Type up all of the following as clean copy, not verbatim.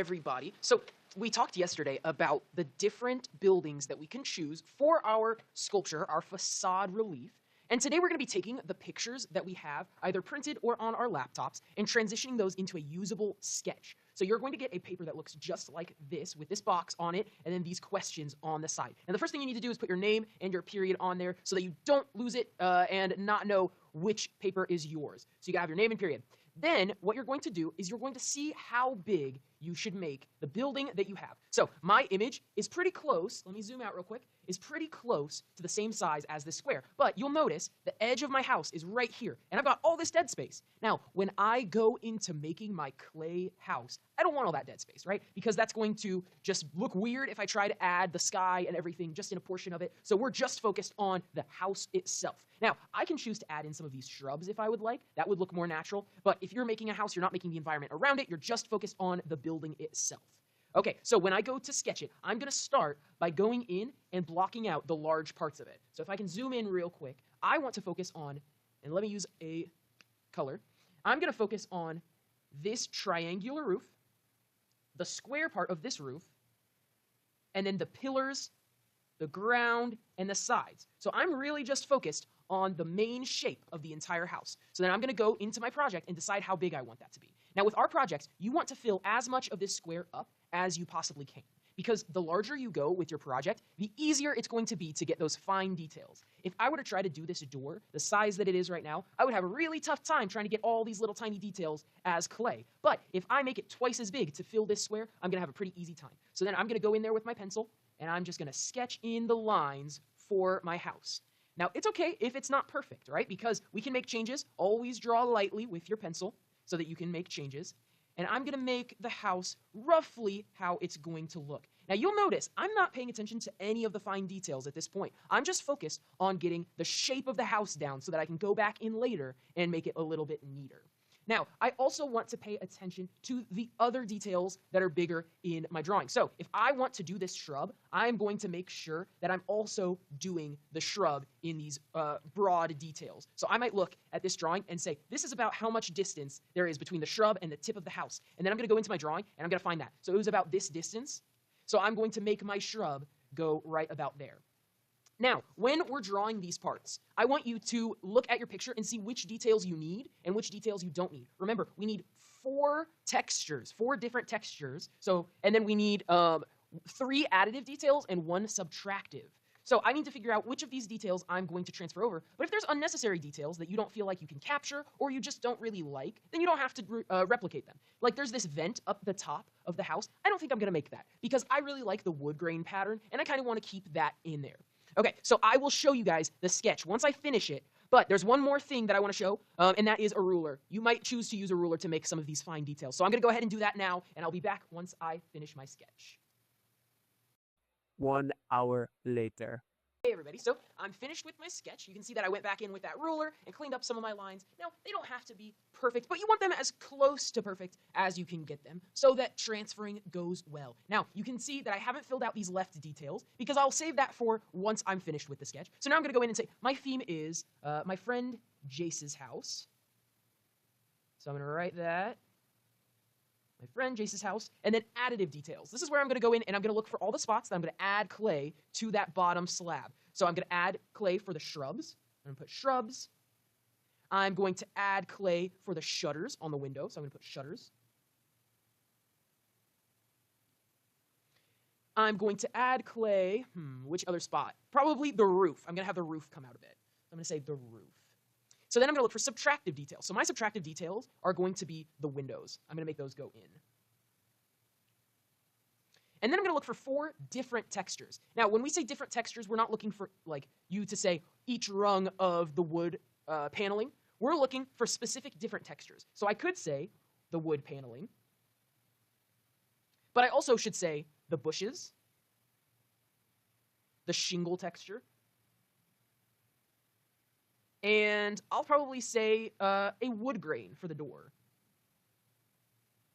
Everybody. So we talked yesterday about the different buildings that we can choose for our sculpture, our facade relief. And today we're going to be taking the pictures that we have either printed or on our laptops and transitioning those into a usable sketch. So you're going to get a paper that looks just like this with this box on it and then these questions on the side. And the first thing you need to do is put your name and your period on there so that you don't lose it and not know which paper is yours. So you gotta have your name and period. Then what you're going to do is you're going to see how big you should make the building that you have. So my image is pretty close, let me zoom out real quick, is pretty close to the same size as this square. But you'll notice the edge of my house is right here, and I've got all this dead space. Now, when I go into making my clay house, I don't want all that dead space, right? Because that's going to just look weird if I try to add the sky and everything just in a portion of it. So we're just focused on the house itself. Now, I can choose to add in some of these shrubs if I would like. That would look more natural. But if you're making a house, you're not making the environment around it. You're just focused on the building itself. Okay, so when I go to sketch it, I'm going to start by going in and blocking out the large parts of it. So if I can zoom in real quick, I want to focus on, and let me use a color, I'm going to focus on this triangular roof, the square part of this roof, and then the pillars, the ground, and the sides. So I'm really just focused on the main shape of the entire house. So then I'm going to go into my project and decide how big I want that to be. Now with our projects, you want to fill as much of this square up as you possibly can, because the larger you go with your project, the easier it's going to be to get those fine details. If I were to try to do this door the size that it is right now, I would have a really tough time trying to get all these little tiny details as clay. But if I make it twice as big to fill this square, I'm going to have a pretty easy time. So then I'm going to go in there with my pencil, and I'm just going to sketch in the lines for my house. Now, it's okay if it's not perfect, right? Because we can make changes. Always draw lightly with your pencil so that you can make changes. And I'm going to make the house roughly how it's going to look. Now, you'll notice I'm not paying attention to any of the fine details at this point. I'm just focused on getting the shape of the house down so that I can go back in later and make it a little bit neater. Now, I also want to pay attention to the other details that are bigger in my drawing. So if I want to do this shrub, I'm going to make sure that I'm also doing the shrub in these broad details. So I might look at this drawing and say, this is about how much distance there is between the shrub and the tip of the house. And then I'm going to go into my drawing, and I'm going to find that. So it was about this distance. So I'm going to make my shrub go right about there. Now, when we're drawing these parts, I want you to look at your picture and see which details you need and which details you don't need. Remember, we need 4 different textures. So, and then we need 3 additive details and 1 subtractive. So I need to figure out which of these details I'm going to transfer over. But if there's unnecessary details that you don't feel like you can capture or you just don't really like, then you don't have to replicate them. Like there's this vent up the top of the house. I don't think I'm going to make that because I really like the wood grain pattern and I kind of want to keep that in there. Okay, so I will show you guys the sketch once I finish it, but there's one more thing that I want to show, and that is a ruler. You might choose to use a ruler to make some of these fine details. So I'm going to go ahead and do that now, and I'll be back once I finish my sketch. 1 hour later. Hey everybody, so I'm finished with my sketch. You can see that I went back in with that ruler and cleaned up some of my lines. Now, they don't have to be perfect, but you want them as close to perfect as you can get them so that transferring goes well. Now, you can see that I haven't filled out these left details because I'll save that for once I'm finished with the sketch. So now I'm going to go in and say, my theme is my friend Jace's house. So I'm going to write that. My friend Jace's house, and then additive details. This is where I'm going to go in and I'm going to look for all the spots that I'm going to add clay to that bottom slab. So I'm going to add clay for the shrubs. I'm going to put shrubs. I'm going to add clay for the shutters on the window, so I'm going to put shutters. I'm going to add clay, which other spot? Probably the roof. I'm going to have the roof come out of it. I'm going to say the roof. So then I'm going to look for subtractive details. So my subtractive details are going to be the windows. I'm going to make those go in. And then I'm going to look for 4 different textures. Now, when we say different textures, we're not looking for like you to say each rung of the wood paneling. We're looking for specific different textures. So I could say the wood paneling, but I also should say the bushes, the shingle texture, and I'll probably say a wood grain for the door.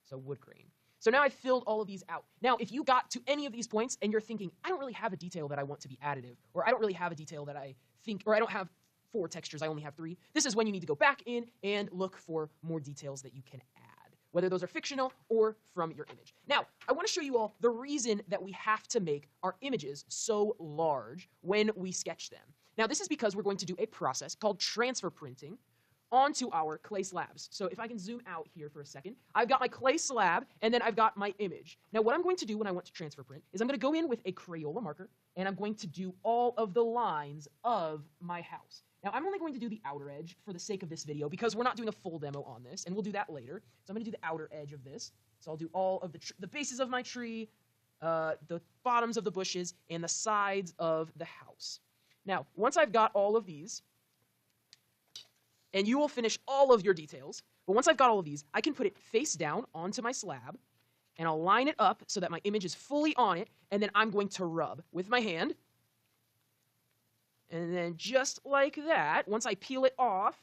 So wood grain. So now I've filled all of these out. Now, if you got to any of these points and you're thinking, I don't really have a detail that I want to be additive, or I don't really have a detail that I think, or I don't have 4 textures, I only have 3, this is when you need to go back in and look for more details that you can add. whether those are fictional or from your image. Now, I want to show you all the reason that we have to make our images so large when we sketch them. Now, this is because we're going to do a process called transfer printing onto our clay slabs. So if I can zoom out here for a second, I've got my clay slab, and then I've got my image. Now, what I'm going to do when I want to transfer print is I'm going to go in with a Crayola marker, and I'm going to do all of the lines of my house. Now, I'm only going to do the outer edge for the sake of this video because we're not doing a full demo on this, and we'll do that later. So I'm going to do the outer edge of this. So I'll do all of the bases of my tree, the bottoms of the bushes, and the sides of the house. Now, once I've got all of these, and you will finish all of your details. But once I've got all of these, I can put it face down onto my slab, and I'll line it up so that my image is fully on it, and then I'm going to rub with my hand. And then just like that, once I peel it off,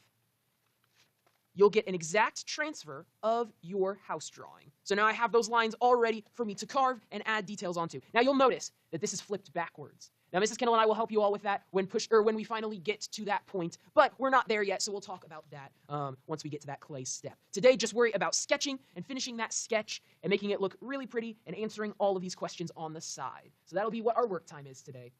you'll get an exact transfer of your house drawing. So now I have those lines all ready for me to carve and add details onto. Now you'll notice that this is flipped backwards. Now, Mrs. Kendall and I will help you all with that when we finally get to that point, but we're not there yet, so we'll talk about that once we get to that clay step. Today, just worry about sketching and finishing that sketch and making it look really pretty and answering all of these questions on the side. So that'll be what our work time is today.